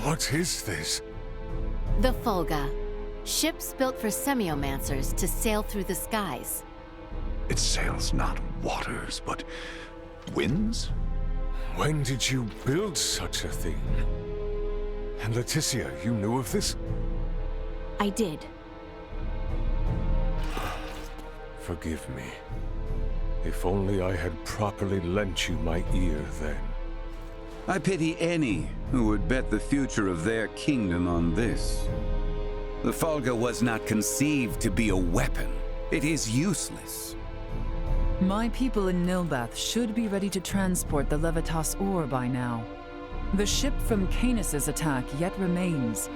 What is this? The Fulga. Ships built for semiomancers to sail through the skies. It sails not waters, but winds? When did you build such a thing? And Laeticia, you knew of this? I did. Forgive me. If only I had properly lent you my ear then. I pity any who would bet the future of their kingdom on this. The Fulga was not conceived to be a weapon. It is useless. My people in Nilbath should be ready to transport the Levitas ore by now. The ship from Canis's attack yet remains.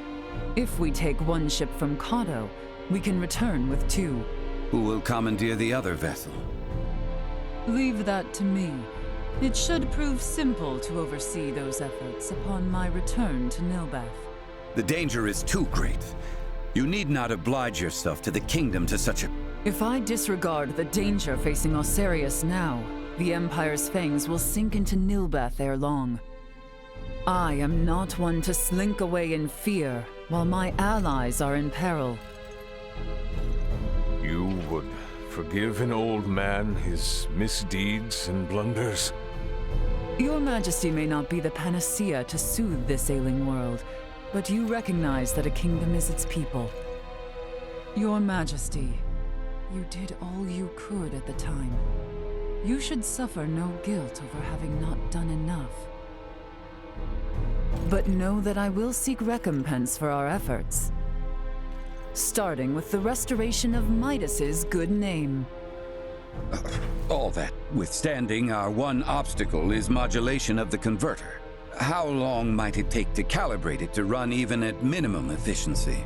If we take one ship from Kato, we can return with 2. Who will commandeer the other vessel? Leave that to me. It should prove simple to oversee those efforts upon my return to Nilbath. The danger is too great. You need not oblige yourself to the kingdom to such a... If I disregard the danger facing Osirius now, the Empire's fangs will sink into Nilbath ere long. I am not one to slink away in fear while my allies are in peril. You would forgive an old man his misdeeds and blunders? Your Majesty may not be the panacea to soothe this ailing world, but you recognize that a kingdom is its people. Your Majesty, you did all you could at the time. You should suffer no guilt over having not done enough. But know that I will seek recompense for our efforts. Starting with the restoration of Midas's good name. All that withstanding, our one obstacle is modulation of the converter. How long might it take to calibrate it to run even at minimum efficiency?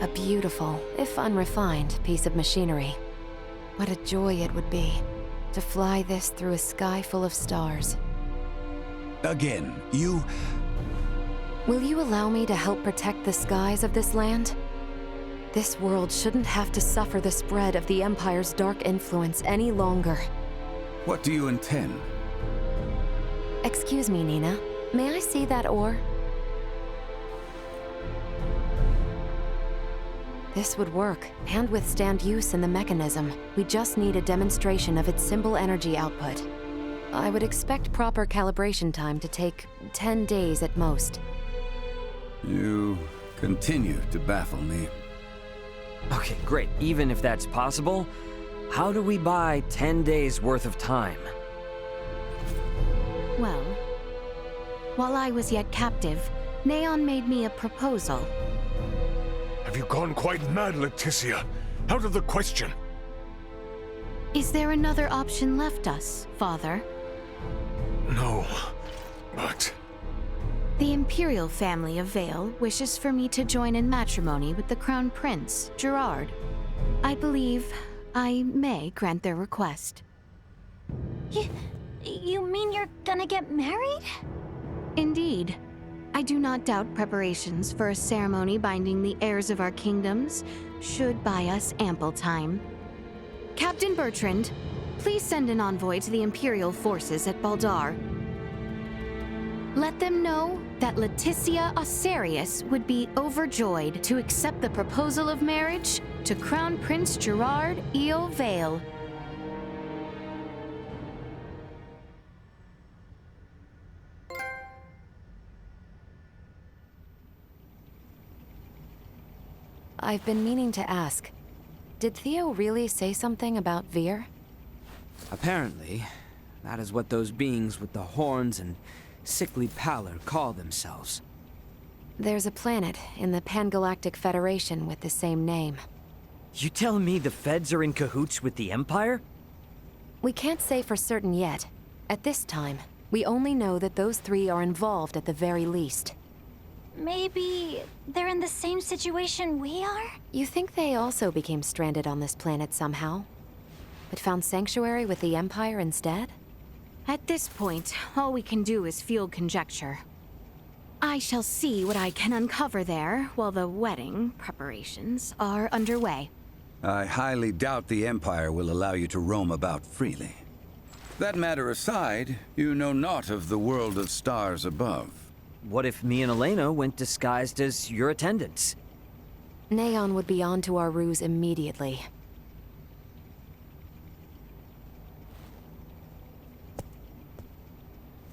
A beautiful, if unrefined, piece of machinery. What a joy it would be to fly this through a sky full of stars. Again, you... Will you allow me to help protect the skies of this land? This world shouldn't have to suffer the spread of the Empire's dark influence any longer. What do you intend? Excuse me, Nina. May I see that ore? This would work, and withstand use in the mechanism. We just need a demonstration of its simple energy output. I would expect proper calibration time to take 10 days at most. You continue to baffle me. Okay, great. Even if that's possible, how do we buy 10 days worth of time? Well, while I was yet captive, Neon made me a proposal. Have you gone quite mad, Laeticia? Out of the question. Is there another option left us, Father? No, but... The Imperial family of Vale wishes for me to join in matrimony with the Crown Prince, Gerard. I believe I may grant their request. You mean you're gonna get married? Indeed. I do not doubt preparations for a ceremony binding the heirs of our kingdoms should buy us ample time. Captain Bertrand, please send an envoy to the Imperial forces at Baldar. Let them know that Laeticia Osirius would be overjoyed to accept the proposal of marriage to Crown Prince Gerard Eo Vale. I've been meaning to ask, did Theo really say something about Vir? Apparently, that is what those beings with the horns and sickly pallor call themselves. There's a planet in the Pangalactic Federation with the same name. You telling me the Feds are in cahoots with the Empire? We can't say for certain yet. At this time, we only know that those 3 are involved at the very least. Maybe they're in the same situation we are? You think they also became stranded on this planet somehow? But found sanctuary with the Empire instead? At this point, all we can do is field conjecture. I shall see what I can uncover there while the wedding preparations are underway. I highly doubt the Empire will allow you to roam about freely. That matter aside, you know naught of the world of stars above. What if me and Elena went disguised as your attendants? Neon would be onto our ruse immediately.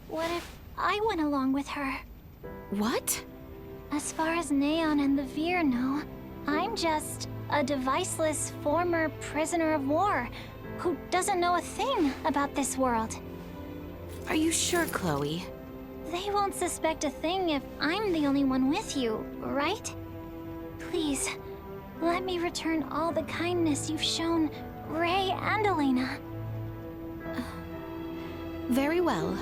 What if I went along with her? What? As far as Neon and the Veer know, I'm just a deviceless former prisoner of war who doesn't know a thing about this world. Are you sure, Chloe? They won't suspect a thing if I'm the only one with you, right? Please, let me return all the kindness you've shown Ray and Elena. Very well.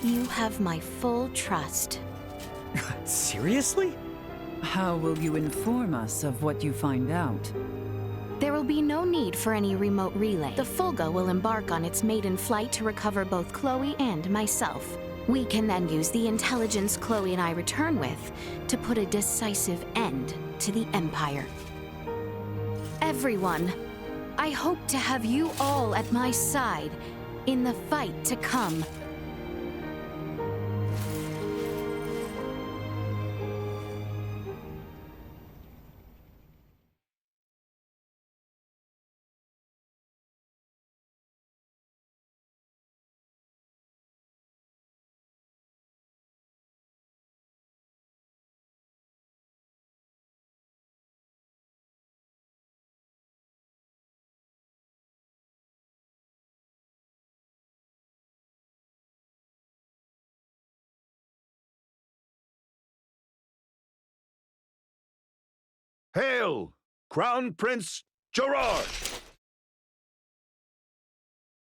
You have my full trust. Seriously? How will you inform us of what you find out? There will be no need for any remote relay. The Fulga will embark on its maiden flight to recover both Chloe and myself. We can then use the intelligence Chloe and I return with to put a decisive end to the Empire. Everyone, I hope to have you all at my side in the fight to come. Hail, Crown Prince Gerard!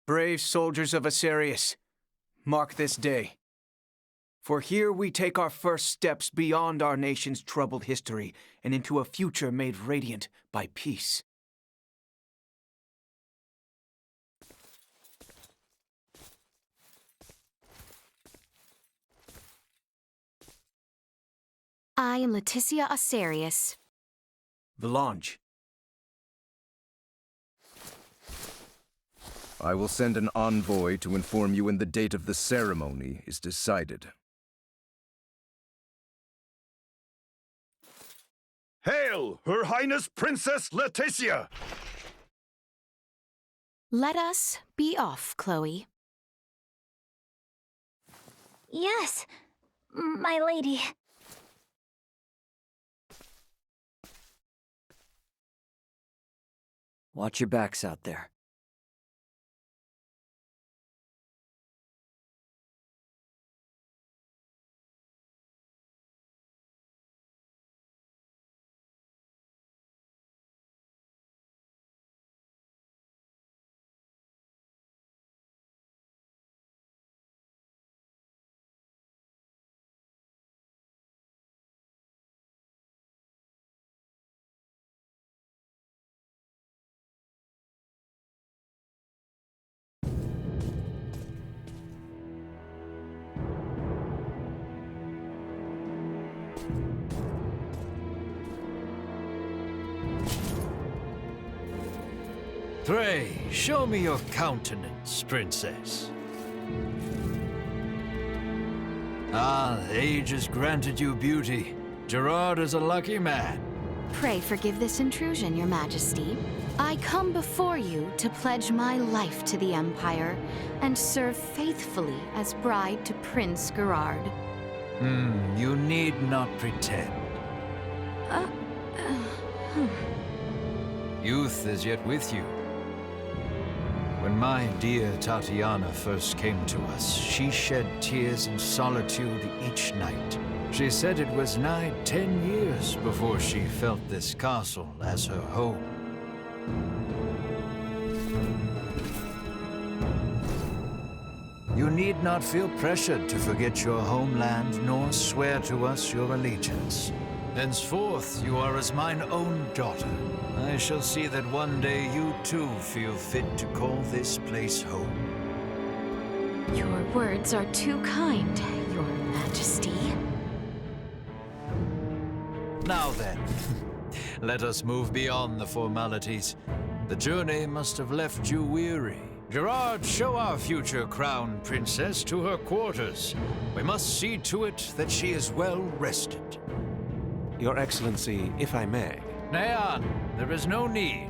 Brave soldiers of Asarius, mark this day. For here we take our first steps beyond our nation's troubled history and into a future made radiant by peace. I am Laeticia Asarius. Valange. I will send an envoy to inform you when the date of the ceremony is decided. Hail, Her Highness Princess Laeticia! Let us be off, Chloe. Yes, my lady. Watch your backs out there. Pray, show me your countenance, princess. Ah, age has granted you beauty. Gerard is a lucky man. Pray forgive this intrusion, Your Majesty. I come before you to pledge my life to the Empire and serve faithfully as bride to Prince Gerard. You need not pretend. Youth is yet with you. When my dear Tatiana first came to us, she shed tears in solitude each night. She said it was nigh 10 years before she felt this castle as her home. You need not feel pressured to forget your homeland, nor swear to us your allegiance. Henceforth, you are as mine own daughter. I shall see that one day you too feel fit to call this place home. Your words are too kind, Your Majesty. Now then, let us move beyond the formalities. The journey must have left you weary. Gerard, show our future crown princess to her quarters. We must see to it that she is well rested. Your Excellency, if I may. Neon, there is no need.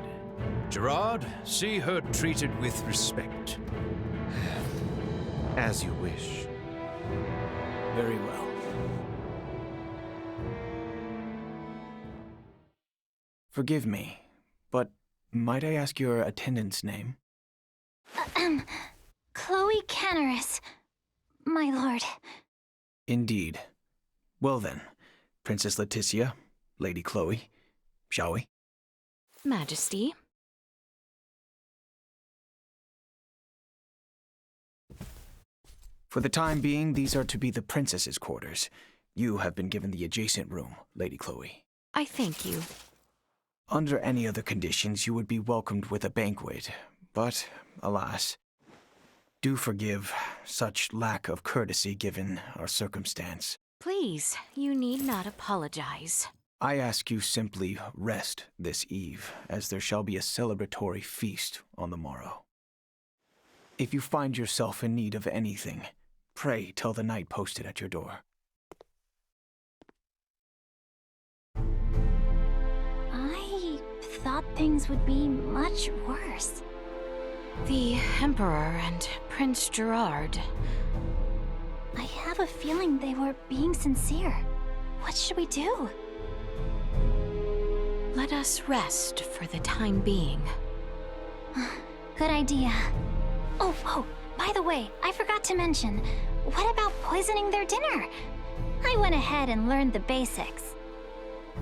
Gerard, see her treated with respect. As you wish. Very well. Forgive me, but might I ask your attendant's name? Chloe Canaris, my lord. Indeed. Well then, Princess Laeticia, Lady Chloe, shall we? Majesty. For the time being, these are to be the princess's quarters. You have been given the adjacent room, Lady Chloe. I thank you. Under any other conditions, you would be welcomed with a banquet, but, alas, do forgive such lack of courtesy given our circumstance. Please, you need not apologize. I ask you simply rest this eve, as there shall be a celebratory feast on the morrow. If you find yourself in need of anything, pray tell the knight posted at your door. I thought things would be much worse. The Emperor and Prince Gerard. I have a feeling they were being sincere. What should we do? Let us rest for the time being. Good idea. Oh, by the way, I forgot to mention, what about poisoning their dinner? I went ahead and learned the basics.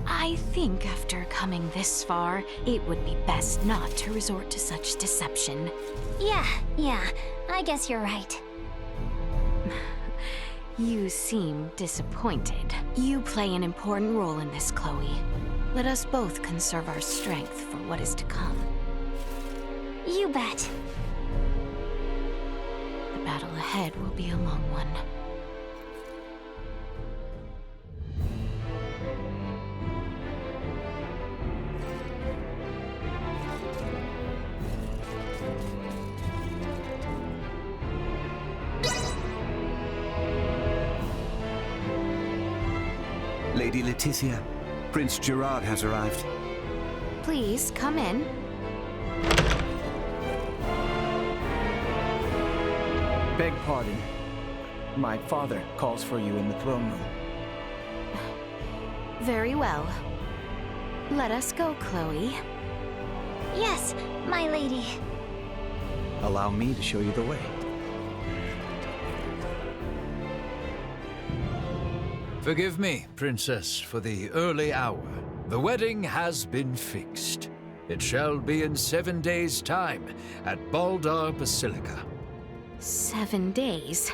I think after coming this far, it would be best not to resort to such deception. Yeah, I guess you're right. You seem disappointed. You play an important role in this, Chloe. Let us both conserve our strength for what is to come. You bet. The battle ahead will be a long one. Lady Laeticia, Prince Gerard has arrived. Please, come in. Beg pardon. My father calls for you in the throne room. Very well. Let us go, Chloe. Yes, my lady. Allow me to show you the way. Forgive me, Princess, for the early hour. The wedding has been fixed. It shall be in 7 days' time at Baldar Basilica. 7 days?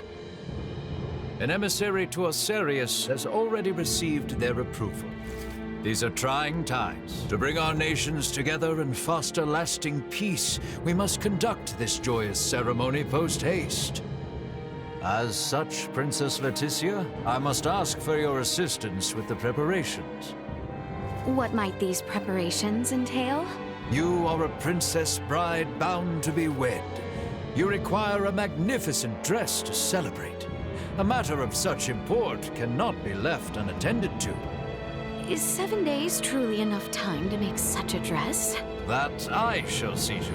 An emissary to Osirius has already received their approval. These are trying times. To bring our nations together and foster lasting peace, we must conduct this joyous ceremony post-haste. As such, Princess Laeticia, I must ask for your assistance with the preparations. What might these preparations entail? You are a princess bride bound to be wed. You require a magnificent dress to celebrate. A matter of such import cannot be left unattended to. Is 7 days truly enough time to make such a dress? That I shall see to.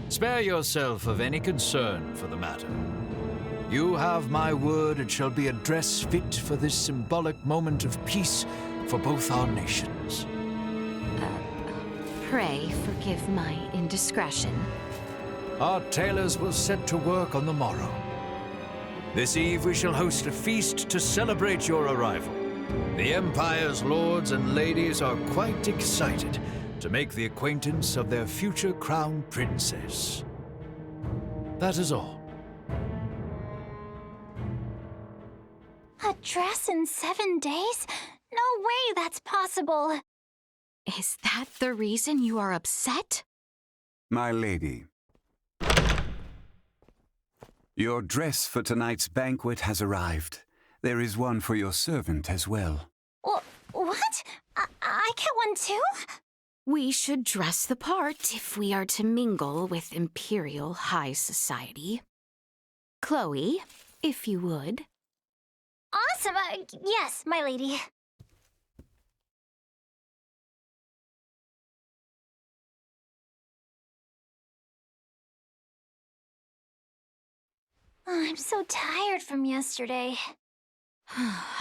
Spare yourself of any concern for the matter. You have my word it shall be a dress fit for this symbolic moment of peace for both our nations. Pray forgive my indiscretion. Our tailors will set to work on the morrow. This eve we shall host a feast to celebrate your arrival. The Empire's lords and ladies are quite excited to make the acquaintance of their future crown princess. That is all. A dress in 7 days? No way that's possible. Is that the reason you are upset? My lady, your dress for tonight's banquet has arrived. There is one for your servant as well. What? I get one too? We should dress the part if we are to mingle with Imperial High Society. Chloe, if you would. Awesome! Yes, my lady. Oh, I'm so tired from yesterday.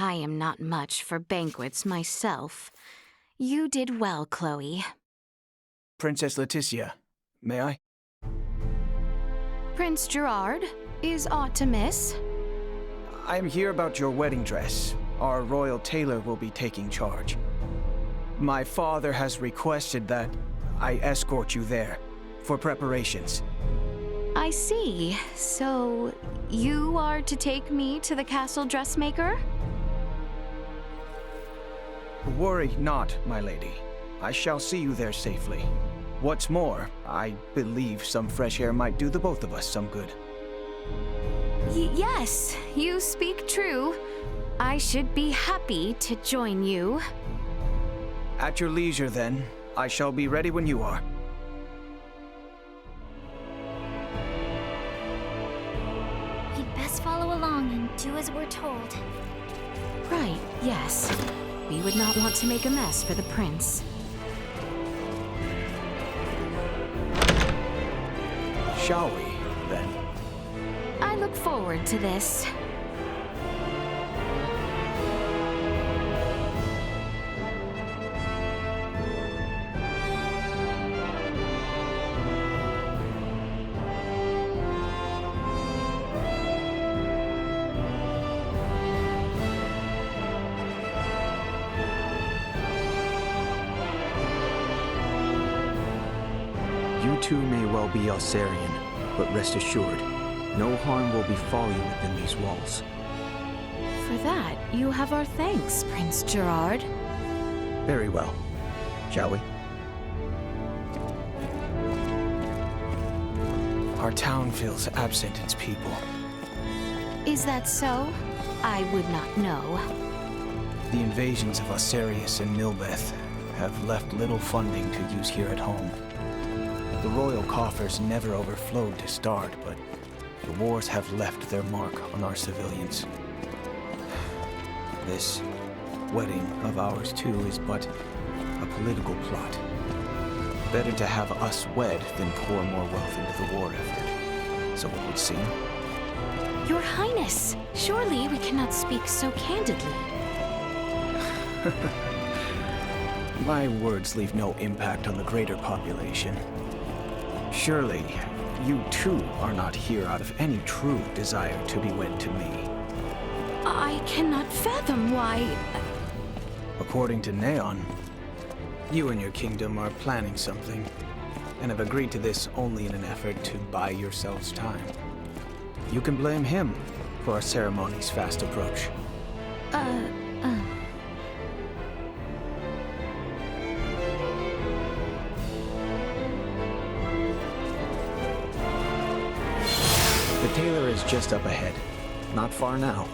I am not much for banquets myself. You did well, Chloe. Princess Laeticia, may I? Prince Gerard, is aught to miss? I am here about your wedding dress. Our royal tailor will be taking charge. My father has requested that I escort you there for preparations. I see. So, you are to take me to the castle dressmaker? Worry not, my lady. I shall see you there safely. What's more, I believe some fresh air might do the both of us some good. Yes, you speak true. I should be happy to join you. At your leisure, then. I shall be ready when you are. We'd best follow along and do as we're told. Right, yes. We would not want to make a mess for the prince. Shall we, then? I look forward to this. You too may well be Alsarian, but rest assured, no harm will befall you within these walls. For that, you have our thanks, Prince Gerard. Very well. Shall we? Our town feels absent its people. Is that so? I would not know. The invasions of Osarius and Nilbeth have left little funding to use here at home. The royal coffers never overflowed to start, but the wars have left their mark on our civilians. This wedding of ours, too, is but a political plot. Better to have us wed than pour more wealth into the war effort, so it would seem. Your Highness, surely we cannot speak so candidly. My words leave no impact on the greater population. Surely, you too are not here out of any true desire to be wed to me. I cannot fathom why... According to Neon, you and your kingdom are planning something, and have agreed to this only in an effort to buy yourselves time. You can blame him for our ceremony's fast approach. The tailor is just up ahead. Not far now.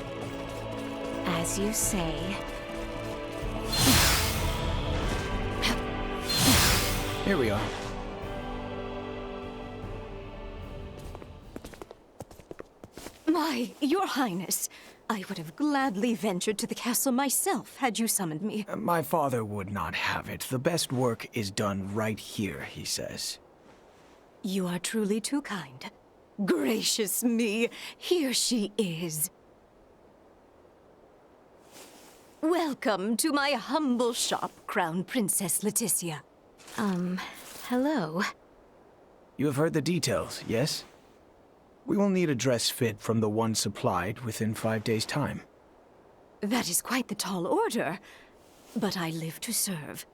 As you say. Here we are. Your Highness, I would have gladly ventured to the castle myself had you summoned me. My father would not have it. The best work is done right here, he says. You are truly too kind. Gracious me, here she is. Welcome to my humble shop, Crown Princess Laeticia. Hello. You have heard the details, yes? We will need a dress fit from the one supplied within 5 days' time. That is quite the tall order, but I live to serve.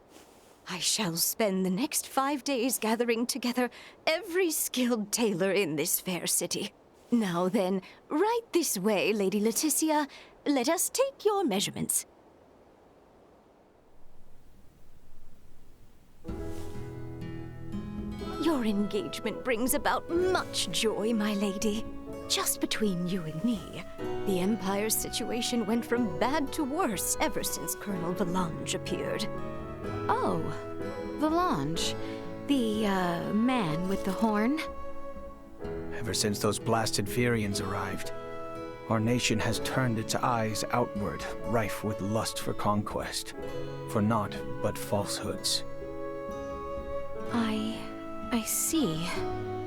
I shall spend the next 5 days gathering together every skilled tailor in this fair city. Now then, right this way, Lady Laeticia. Let us take your measurements. Your engagement brings about much joy, my lady. Just between you and me, the Empire's situation went from bad to worse ever since Colonel Valange appeared. Oh, Valange, the, man with the horn. Ever since those blasted Virians arrived, our nation has turned its eyes outward, rife with lust for conquest, for naught but falsehoods. I see.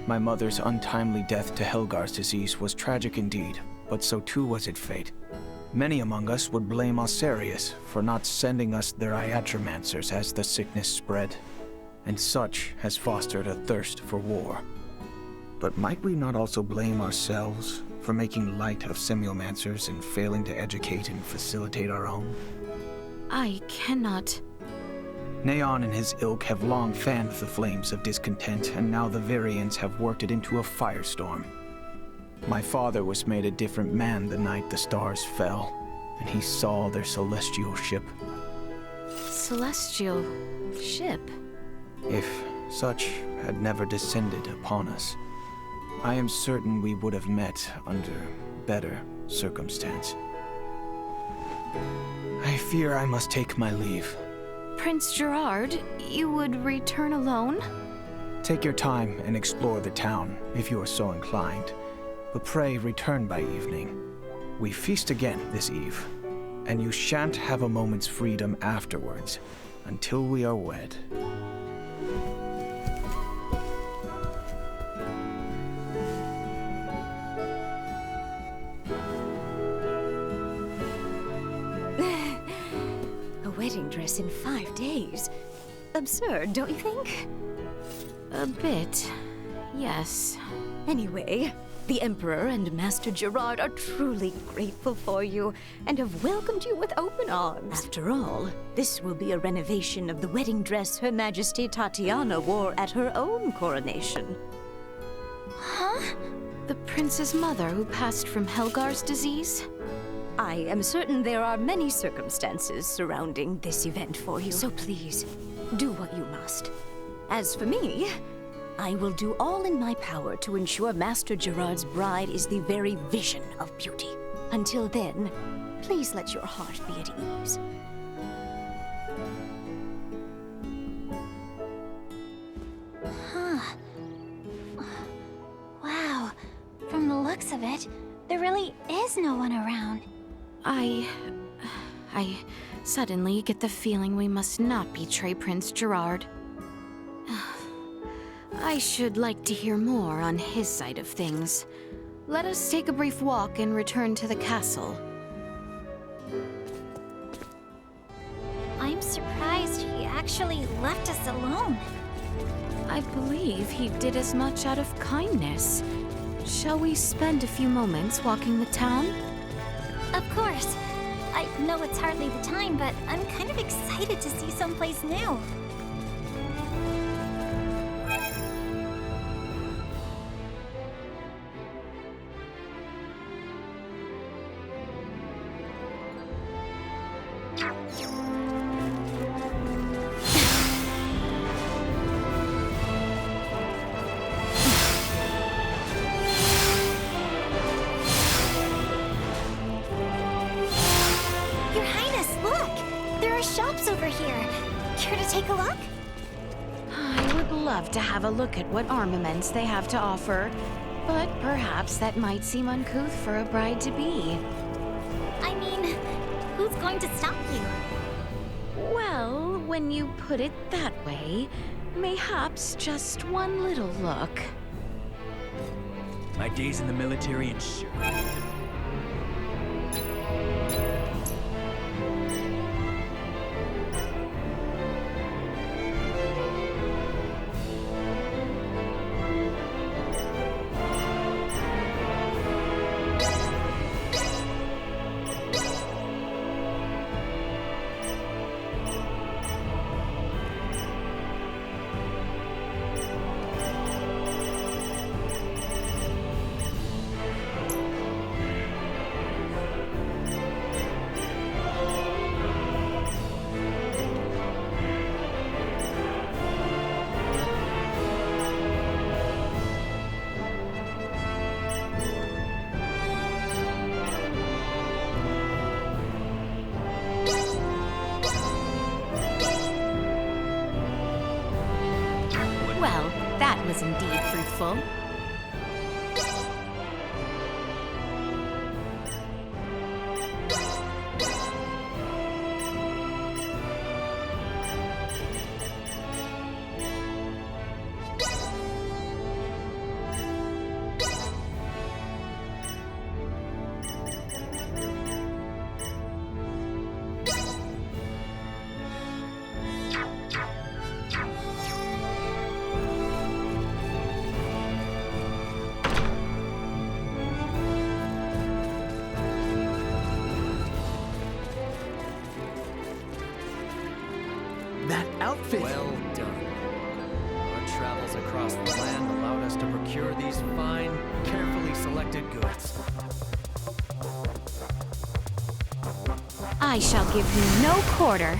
My mother's untimely death to Helgar's disease was tragic indeed, but so too was its fate. Many among us would blame Osarius for not sending us their iatromancers as the sickness spread, and such has fostered a thirst for war. But might we not also blame ourselves for making light of semiomancers and failing to educate and facilitate our own? I cannot... Neon and his ilk have long fanned the flames of discontent, and now the Virians have worked it into a firestorm. My father was made a different man the night the stars fell, and he saw their celestial ship. Celestial ship? If such had never descended upon us, I am certain we would have met under better circumstance. I fear I must take my leave. Prince Gerard, you would return alone? Take your time and explore the town, if you are so inclined. But pray return by evening. We feast again this eve, and you shan't have a moment's freedom afterwards, until we are wed. Wedding dress in 5 days. Absurd, don't you think? A bit, yes. Anyway, the Emperor and Master Gerard are truly grateful for you and have welcomed you with open arms. After all, this will be a renovation of the wedding dress Her Majesty Tatiana wore at her own coronation. Huh? The prince's mother who passed from Helgar's disease? I am certain there are many circumstances surrounding this event for you. So please, do what you must. As for me, I will do all in my power to ensure Master Gerard's bride is the very vision of beauty. Until then, please let your heart be at ease. Huh. Wow. From the looks of it, there really is no one around. I suddenly get the feeling we must not betray Prince Gerard. I should like to hear more on his side of things. Let us take a brief walk and return to the castle. I'm surprised he actually left us alone. I believe he did as much out of kindness. Shall we spend a few moments walking the town? Of course. I know it's hardly the time, but I'm kind of excited to see someplace new. Your Highness, look! There are shops over here. Care to take a look? I would love to have a look at what armaments they have to offer, but perhaps that might seem uncouth for a bride-to-be. I mean, who's going to stop you? Well, when you put it that way, mayhaps just one little look. My days in the military ensure. was indeed fruitful. That outfit! Well done. Our travels across the land allowed us to procure these fine, carefully selected goods. I shall give you no quarter.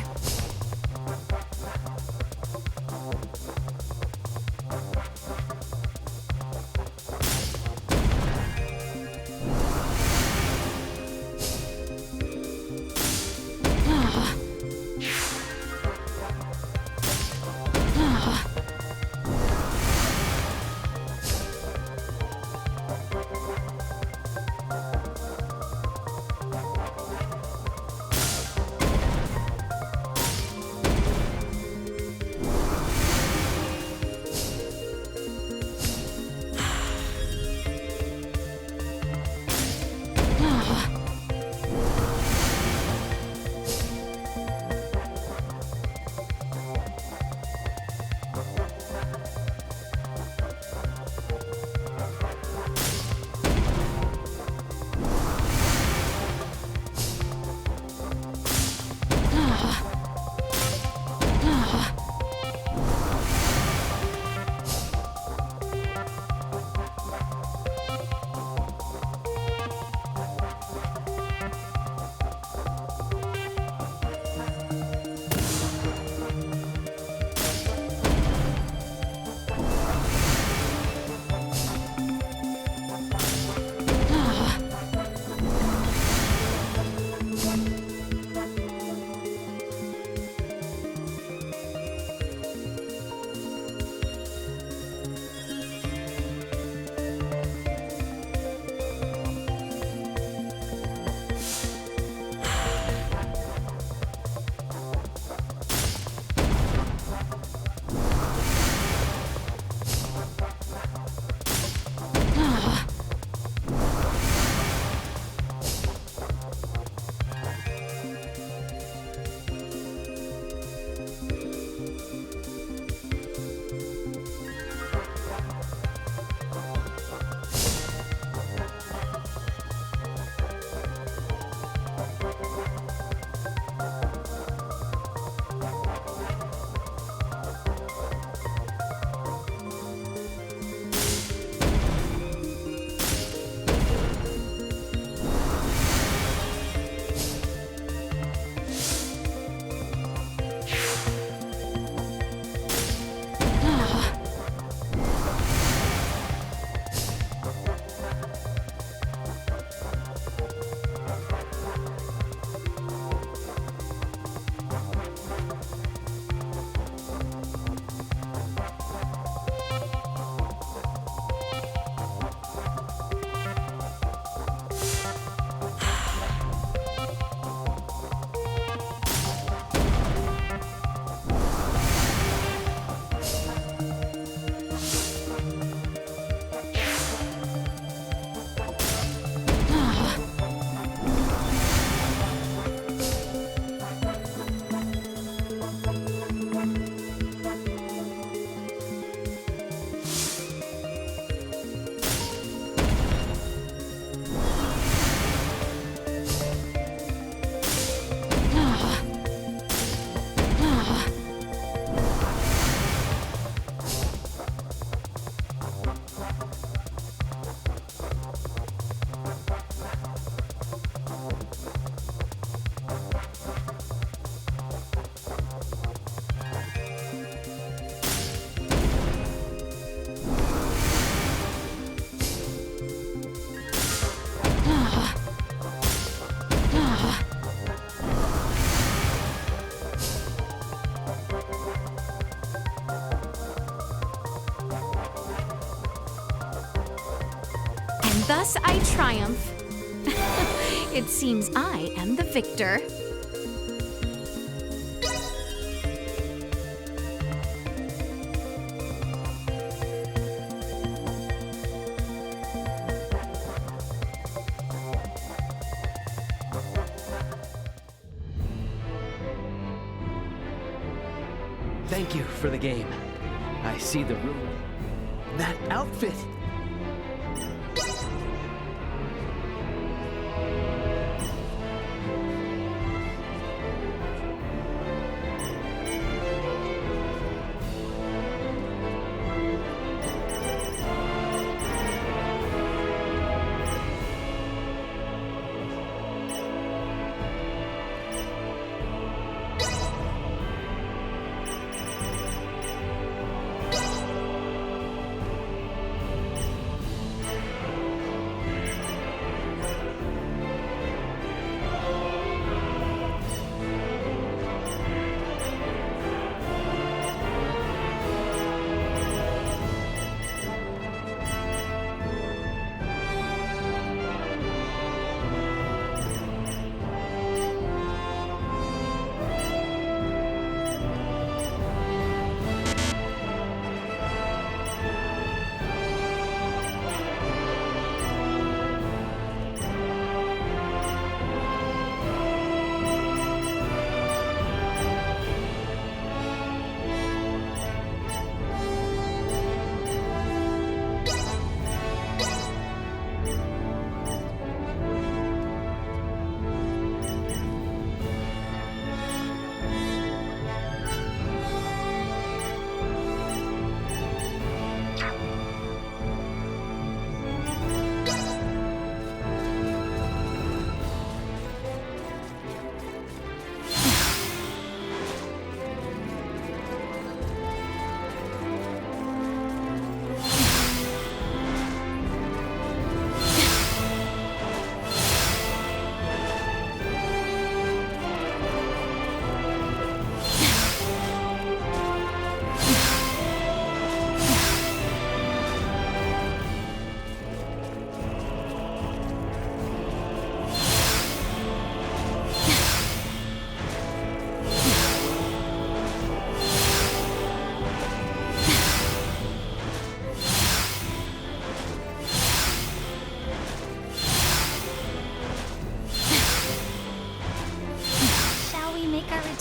Thus I triumph. It seems I am the victor. Thank you for the game. I see the room. That outfit!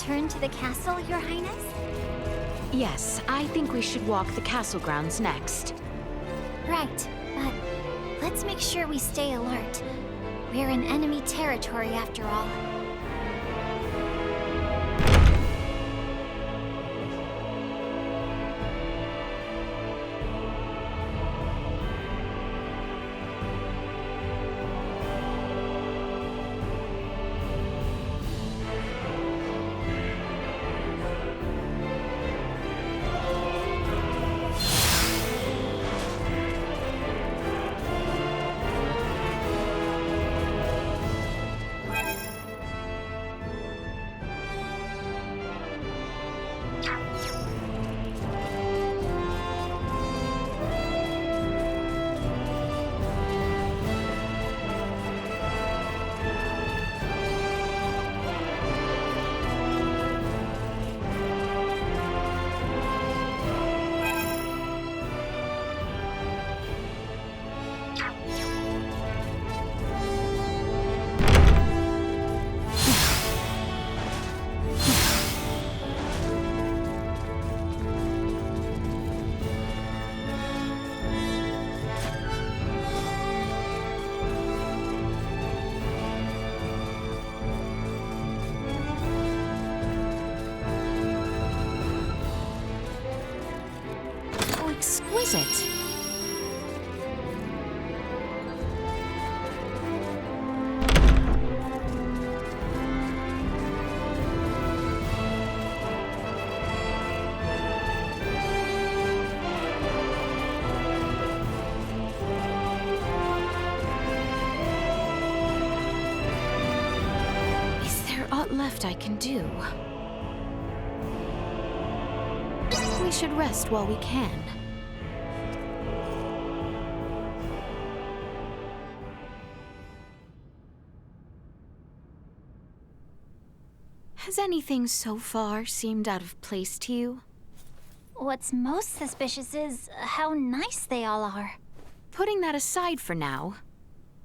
Return to the castle, Your Highness? Yes, I think we should walk the castle grounds next. Right, but let's make sure we stay alert. We're in enemy territory after all. Exquisite. Is there aught left I can do? We should rest while we can. Has anything so far seemed out of place to you? What's most suspicious is how nice they all are. Putting that aside for now,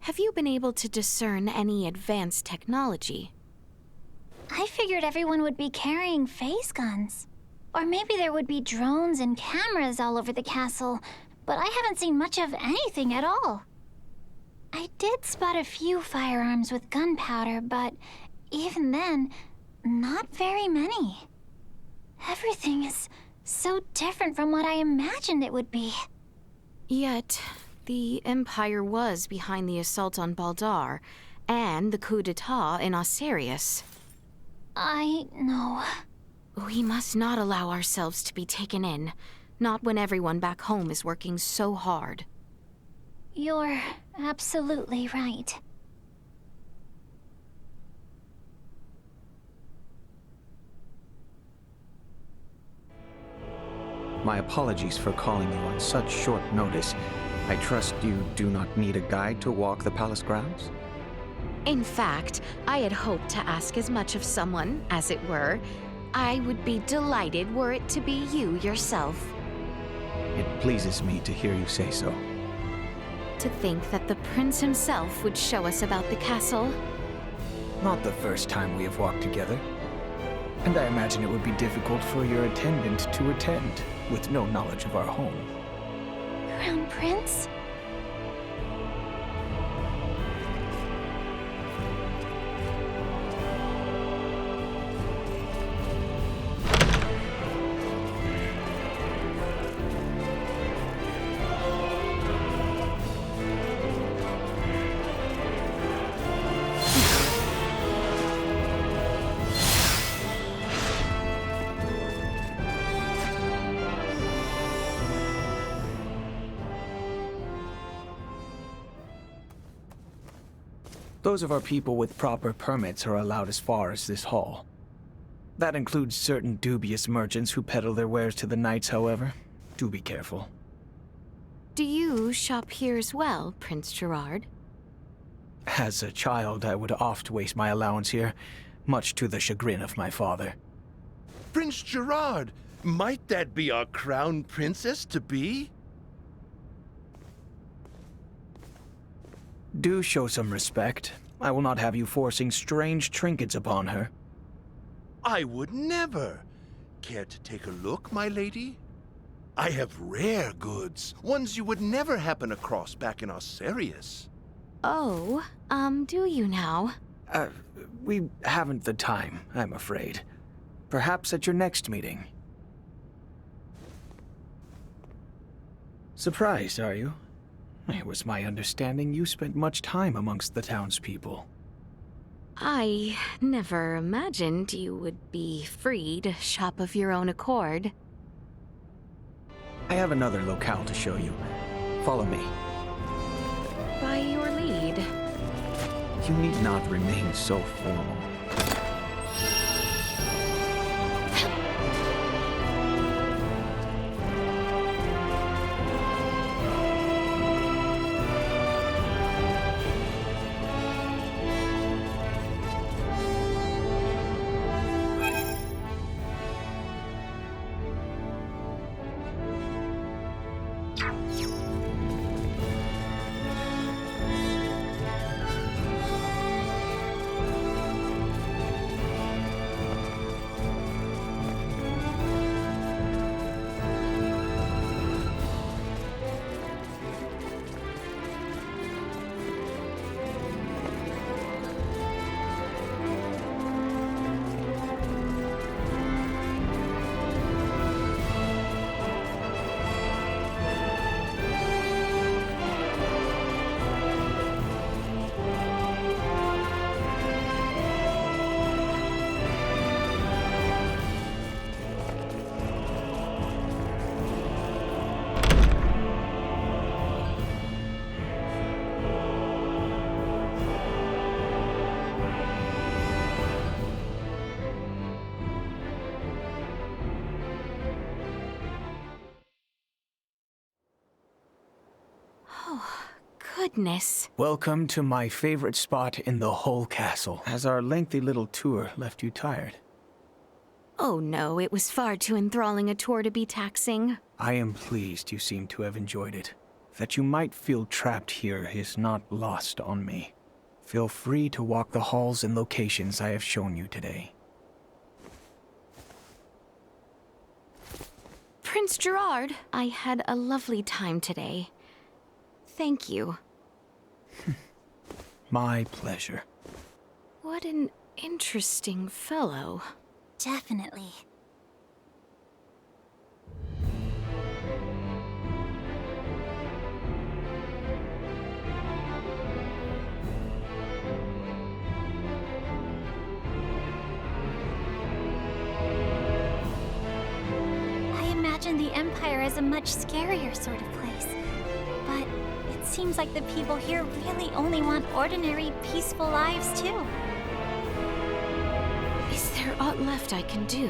have you been able to discern any advanced technology? I figured everyone would be carrying phase guns. Or maybe there would be drones and cameras all over the castle, but I haven't seen much of anything at all. I did spot a few firearms with gunpowder, but even then, not very many. Everything is so different from what I imagined it would be. Yet, the Empire was behind the assault on Baldar, and the coup d'etat in Osirius. I know. We must not allow ourselves to be taken in, not when everyone back home is working so hard. You're absolutely right. My apologies for calling you on such short notice. I trust you do not need a guide to walk the palace grounds? In fact, I had hoped to ask as much of someone, as it were. I would be delighted were it to be you yourself. It pleases me to hear you say so. To think that the prince himself would show us about the castle. Not the first time we have walked together. And I imagine it would be difficult for your attendant to attend, with no knowledge of our home. Crown Prince? Those of our people with proper permits are allowed as far as this hall. That includes certain dubious merchants who peddle their wares to the knights, however. Do be careful. Do you shop here as well, Prince Gerard? As a child, I would oft waste my allowance here, much to the chagrin of my father. Prince Gerard, might that be our crown princess-to-be? Do show some respect. I will not have you forcing strange trinkets upon her. I would never. Care to take a look, my lady? I have rare goods, ones you would never happen across back in Osirius. Oh, do you now? We haven't the time, I'm afraid. Perhaps at your next meeting. Surprised, are you? It was my understanding you spent much time amongst the townspeople. I never imagined you would be free to shop of your own accord. I have another locale to show you. Follow me. By your lead. You need not remain so formal. Goodness. Welcome to my favorite spot in the whole castle. Has our lengthy little tour left you tired? Oh no, it was far too enthralling a tour to be taxing. I am pleased you seem to have enjoyed it. That you might feel trapped here is not lost on me. Feel free to walk the halls and locations I have shown you today. Prince Gerard, I had a lovely time today. Thank you. My pleasure. What an interesting fellow. Definitely. I imagine the Empire as a much scarier sort of place. But it seems like the people here really only want ordinary, peaceful lives, too. Is there aught left I can do?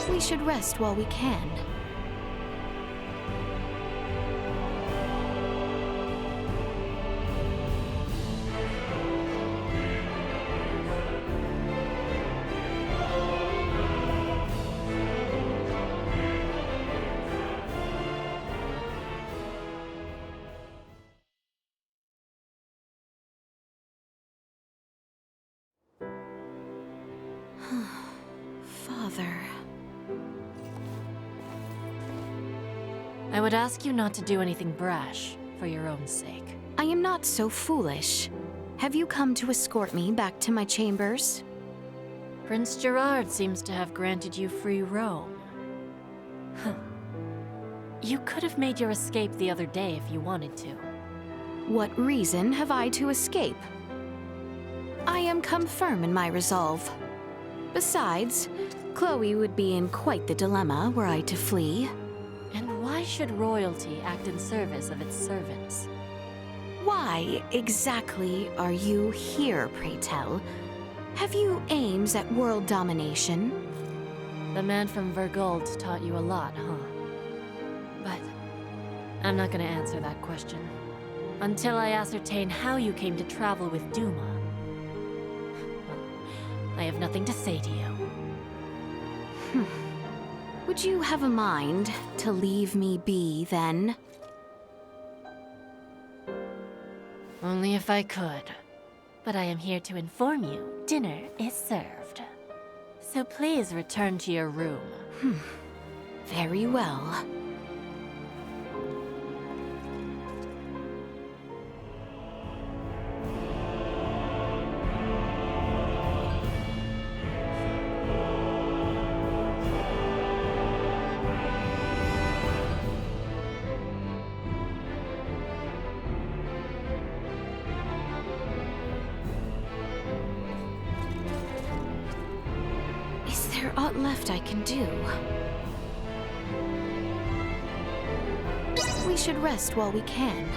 We should rest while we can. Father. I would ask you not to do anything brash, for your own sake. I am not so foolish. Have you come to escort me back to my chambers? Prince Gerard seems to have granted you free roam. You could have made your escape the other day if you wanted to. What reason have I to escape? I am come firm in my resolve. Besides, Chloe would be in quite the dilemma were I to flee. And why should royalty act in service of its servants? Why exactly are you here, pray tell? Have you aims at world domination? The man from Vergold taught you a lot, huh? But I'm not gonna answer that question until I ascertain how you came to travel with Duma. I have nothing to say to you. Would you have a mind to leave me be, then? Only if I could. But I am here to inform you, dinner is served. So please return to your room. Very well. Is there aught left I can do? We should rest while we can.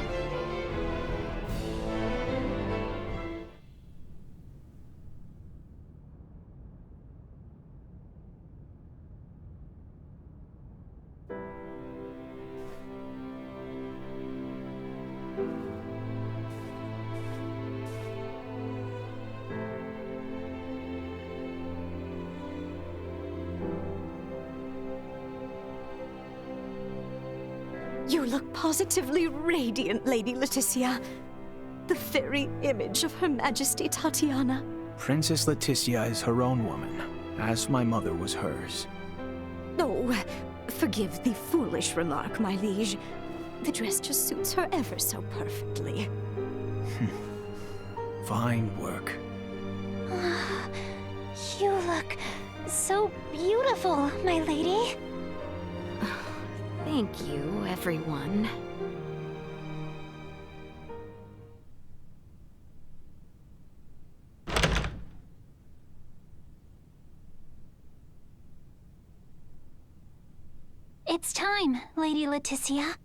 You look positively radiant, Lady Laeticia. The very image of Her Majesty Tatiana. Princess Laeticia is her own woman, as my mother was hers. Oh, forgive the foolish remark, my liege. The dress just suits her ever so perfectly. Fine work. You look so beautiful, my lady. Thank you, everyone. It's time, Lady Laeticia.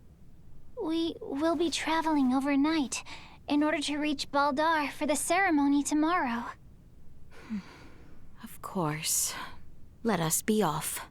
We will be traveling overnight in order to reach Baldar for the ceremony tomorrow. Of course. Let us be off.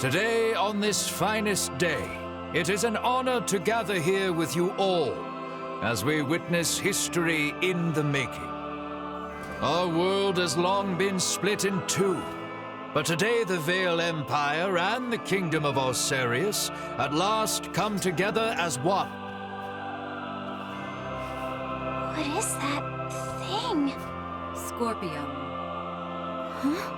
Today, on this finest day, it is an honor to gather here with you all as we witness history in the making. Our world has long been split in two, but today the Vale Empire and the Kingdom of Osirius at last come together as one. What is that thing? Scorpion. Huh?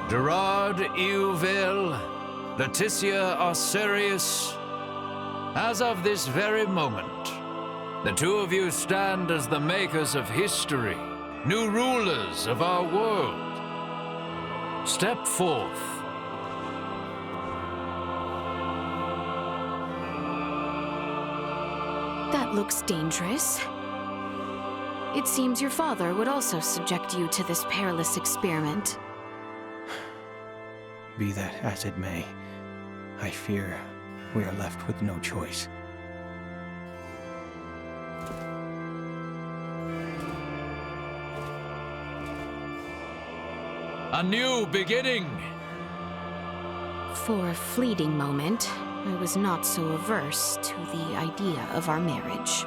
Gerard Euville, Laeticia Osirius, as of this very moment, the two of you stand as the makers of history, new rulers of our world. Step forth. That looks dangerous. It seems your father would also subject you to this perilous experiment. Be that as it may, I fear we are left with no choice. A new beginning! For a fleeting moment, I was not so averse to the idea of our marriage.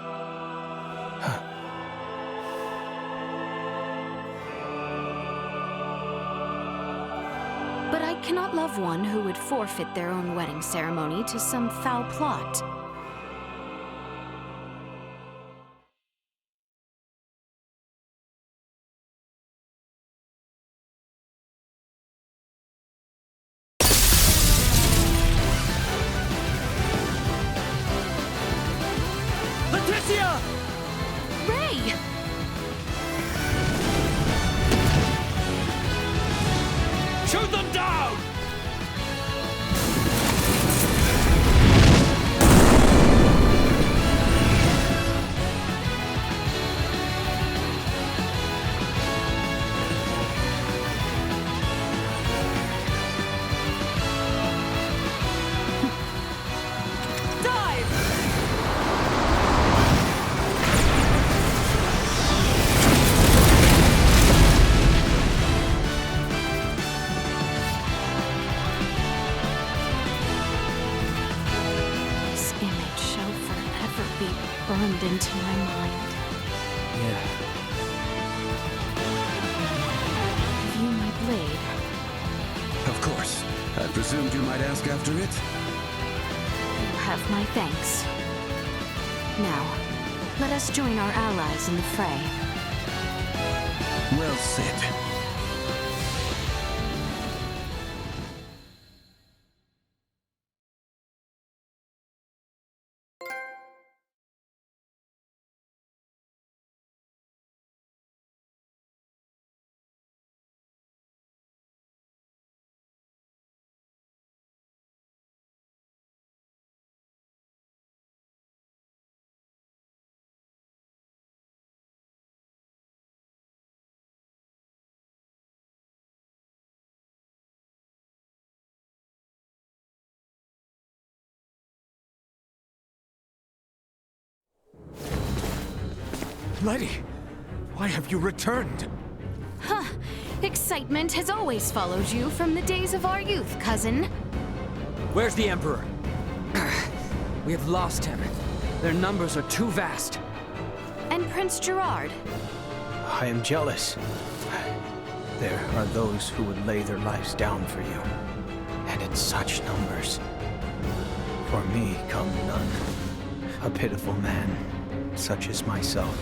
But I cannot love one who would forfeit their own wedding ceremony to some foul plot. Laeticia! Ray! Shoot them down! Burned into my mind. Yeah. View my blade. Of course. I presumed you might ask after it. You have my thanks. Now, let us join our allies in the fray. Well said. Letty, why have you returned? Huh. Excitement has always followed you from the days of our youth, cousin. Where's the Emperor? We have lost him. Their numbers are too vast. And Prince Gerard. I am jealous. There are those who would lay their lives down for you. And in such numbers. For me come none. A pitiful man, such as myself,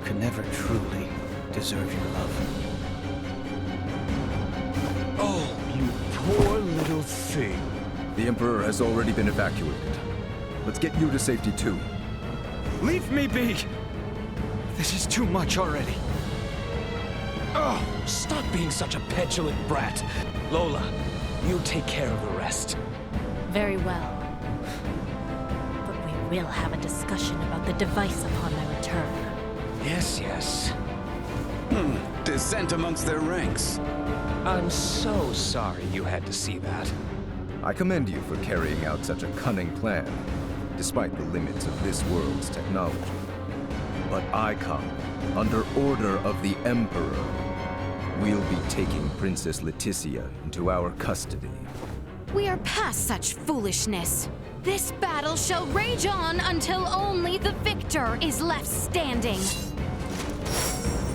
could never truly deserve your love. Oh, you poor little thing. The Emperor has already been evacuated. Let's get you to safety too. Leave me be! This is too much already. Oh, stop being such a petulant brat. Lola, you take care of the rest. Very well. But we will have a discussion about the device upon my return. Yes, yes. Dissent amongst their ranks. I'm so sorry you had to see that. I commend you for carrying out such a cunning plan, despite the limits of this world's technology. But I come under order of the Emperor. We'll be taking Princess Laeticia into our custody. We are past such foolishness. This battle shall rage on until only the victor is left standing.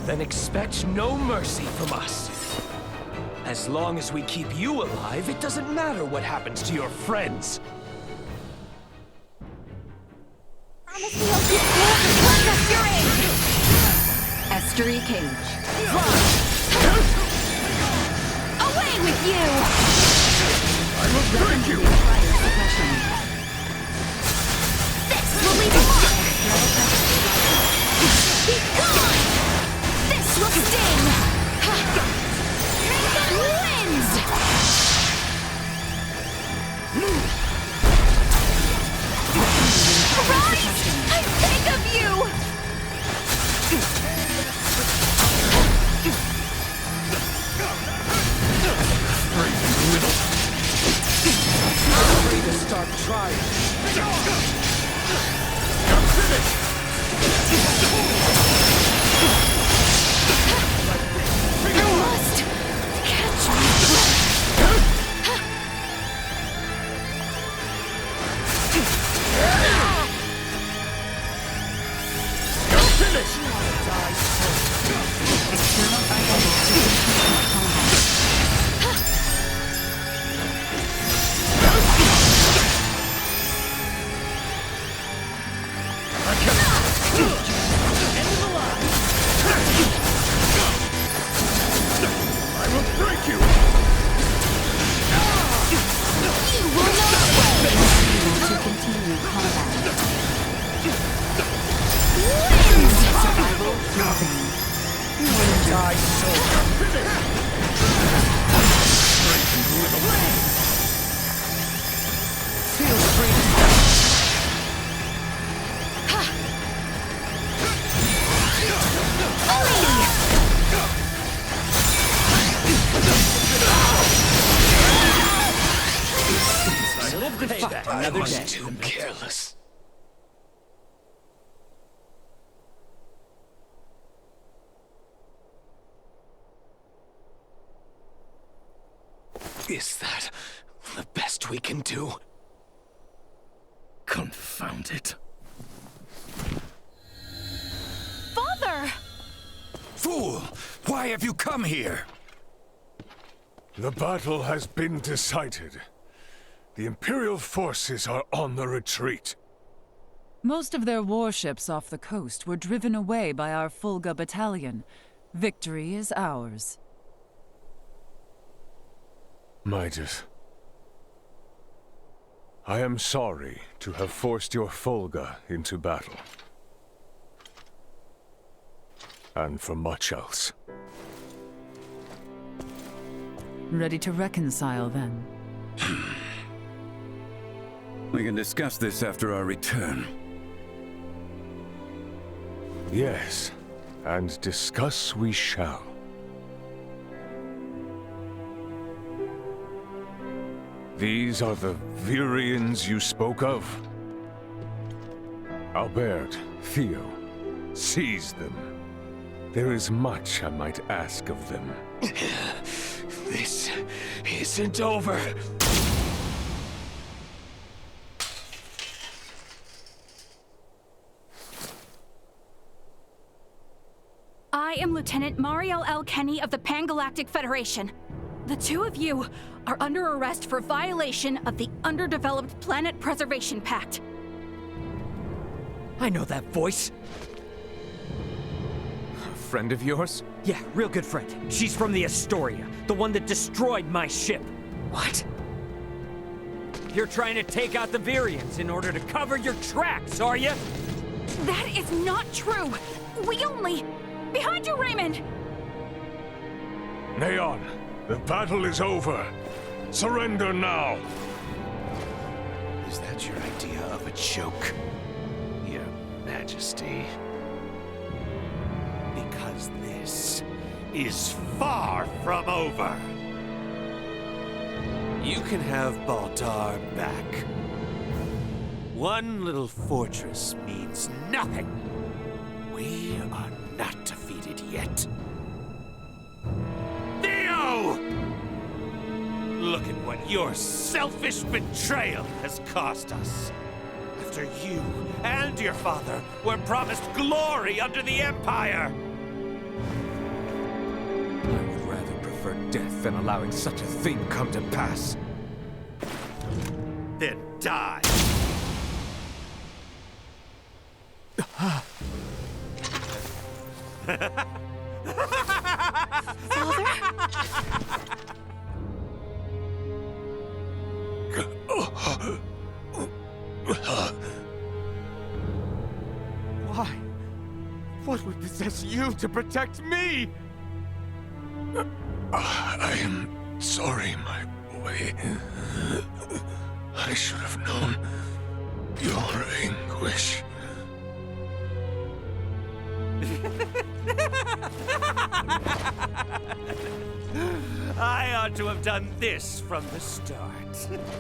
Then expect no mercy from us. As long as we keep you alive, it doesn't matter what happens to your friends. Estuary Cage. Away with you! I will break you! This will leave a mark! Be gone! This will sting! Wins! Rise! I beg of you! I'm ready to start trying. I'm finished! You must catch me. I'm finished! I will break you! You will not win! To continue combat. Wins! Survival dropping. Die so. Feel free. I was too careless. Is that the best we can do? Confound it. Father! Fool! Why have you come here? The battle has been decided. The Imperial forces are on the retreat. Most of their warships off the coast were driven away by our Fulga battalion. Victory is ours. Midas, I am sorry to have forced your Fulga into battle. And for much else. Ready to reconcile, then? We can discuss this after our return. Yes, and discuss we shall. These are the Virians you spoke of? Albert, Theo, seize them. There is much I might ask of them. This isn't over. I am Lieutenant Mariel L. Kenny of the Pan-Galactic Federation. The two of you are under arrest for violation of the Underdeveloped Planet Preservation Pact. I know that voice. A friend of yours? Yeah, real good friend. She's from the Astoria, the one that destroyed my ship. What? You're trying to take out the Virians in order to cover your tracks, are you? That is not true. We only... Behind you, Raymond! Neon, the battle is over. Surrender now. Is that your idea of a joke, Your Majesty? Because this is far from over. You can have Baltar back. One little fortress means nothing. We are not defeated yet. Look at what your selfish betrayal has cost us. After you and your father were promised glory under the Empire. I would rather prefer death than allowing such a thing come to pass. Then die. Father? Why? What would possess you to protect me? I am sorry, my boy. I should have known your anguish. I ought to have done this from the start.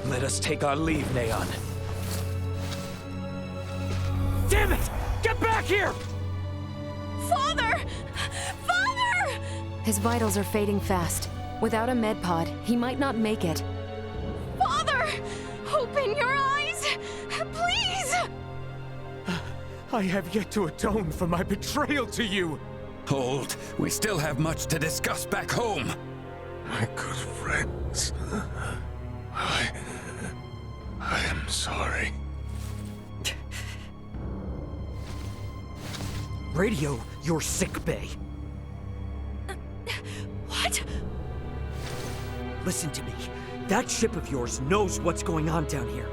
Let us take our leave, Neon. Damn it! Get back here! Father! Father! His vitals are fading fast. Without a med pod, he might not make it. Father! Open your eyes! Please! I have yet to atone for my betrayal to you. Hold. We still have much to discuss back home. My good friends, I am sorry. Radio your sick bay. What? Listen to me. That ship of yours knows what's going on down here.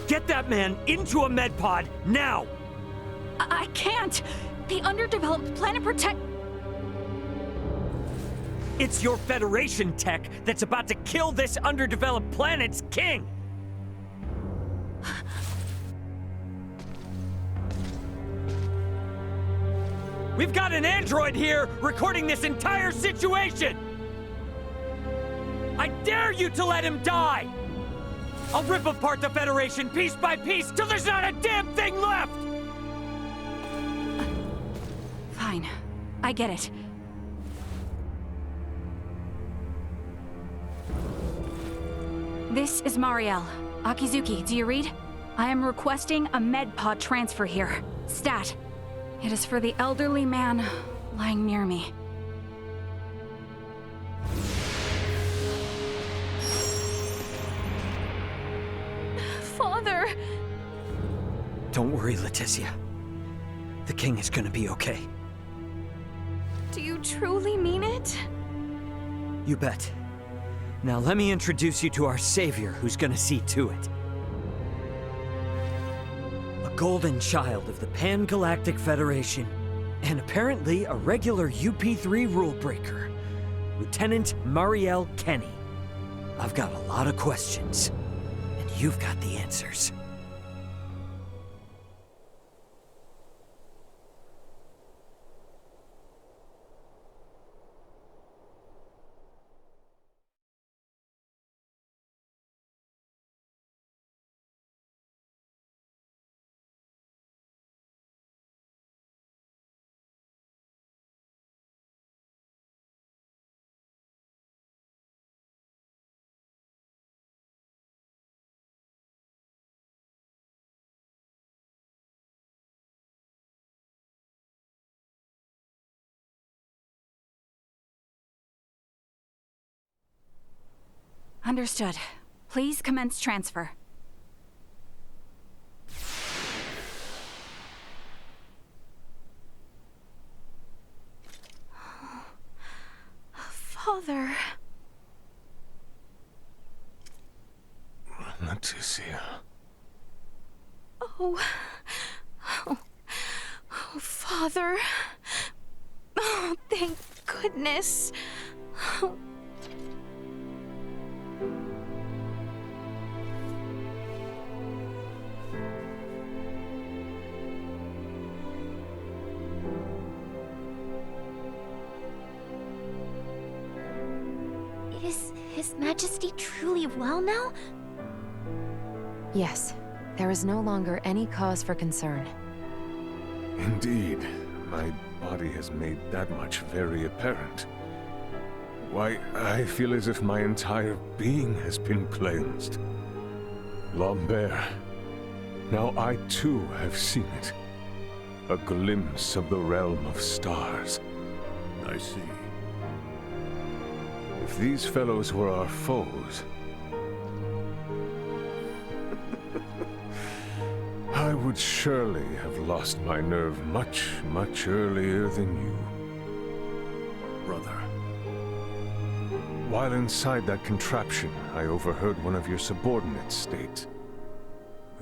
Get that man into a med pod now! I can't. The underdeveloped planet protect... It's your Federation tech that's about to kill this underdeveloped planet's king! We've got an android here recording this entire situation! I dare you to let him die! I'll rip apart the Federation piece by piece till there's not a damn thing left! Fine. I get it. This is Marielle. Akizuki, do you read? I am requesting a med pod transfer here. Stat. It is for the elderly man lying near me. Father! Don't worry, Laeticia. The king is gonna be okay. Do you truly mean it? You bet. Now let me introduce you to our savior who's gonna see to it. A golden child of the Pan-Galactic Federation, and apparently a regular UP3 rule breaker, Lieutenant Marielle Kenny. I've got a lot of questions, and you've got the answers. Understood. Please commence transfer. Father... Laeticia. Oh, Father. Oh, thank goodness. Oh. Is His Majesty truly well now? Yes. There is no longer any cause for concern. Indeed. My body has made that much very apparent. Why, I feel as if my entire being has been cleansed. Lambert, now I too have seen it. A glimpse of the realm of stars. I see. If these fellows were our foes, I would surely have lost my nerve much, much earlier than you. Brother. While inside that contraption, I overheard one of your subordinates state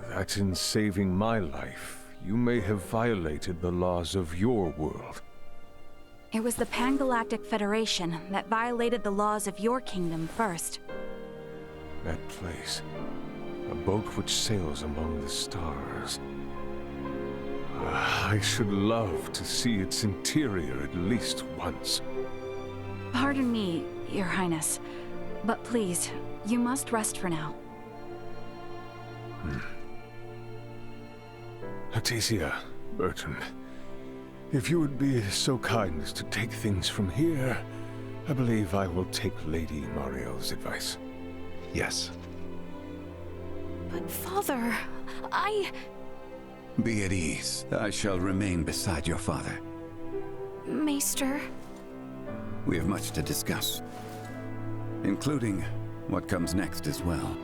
that in saving my life, you may have violated the laws of your world. It was the Pan-Galactic Federation that violated the laws of your kingdom first. That place. A boat which sails among the stars. I should love to see its interior at least once. Pardon me, Your Highness, but please, you must rest for now. Laeticia, Bertrand, if you would be so kind as to take things from here, I believe I will take Lady Mariel's advice. Yes. But Father, Be at ease. I shall remain beside your father. Maester... We have much to discuss, including what comes next as well.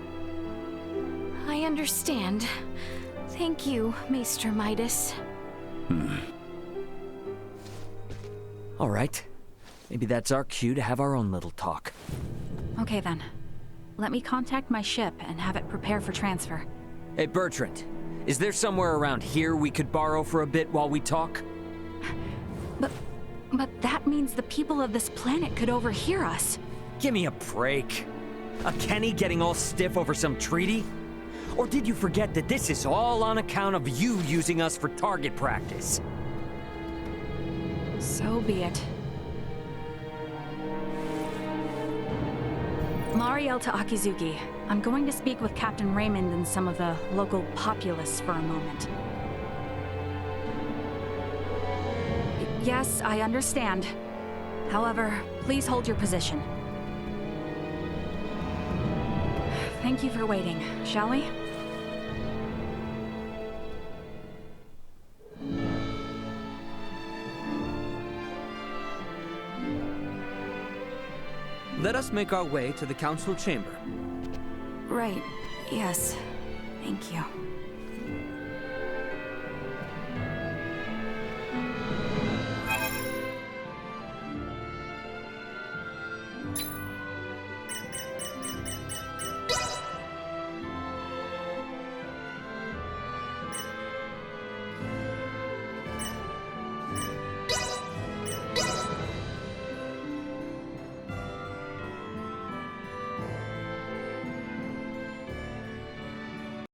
I understand. Thank you, Maester Midas. All right. Maybe that's our cue to have our own little talk. Okay then. Let me contact my ship and have it prepare for transfer. Hey, Bertrand. Is there somewhere around here we could borrow for a bit while we talk? But that means the people of this planet could overhear us. Give me a break. A Kenny getting all stiff over some treaty? Or did you forget that this is all on account of you using us for target practice? So be it. Mariel to Akizuki. I'm going to speak with Captain Raymond and some of the local populace for a moment. Yes, I understand. However, please hold your position. Thank you for waiting, shall we? Let us make our way to the council chamber. Right, yes. Thank you.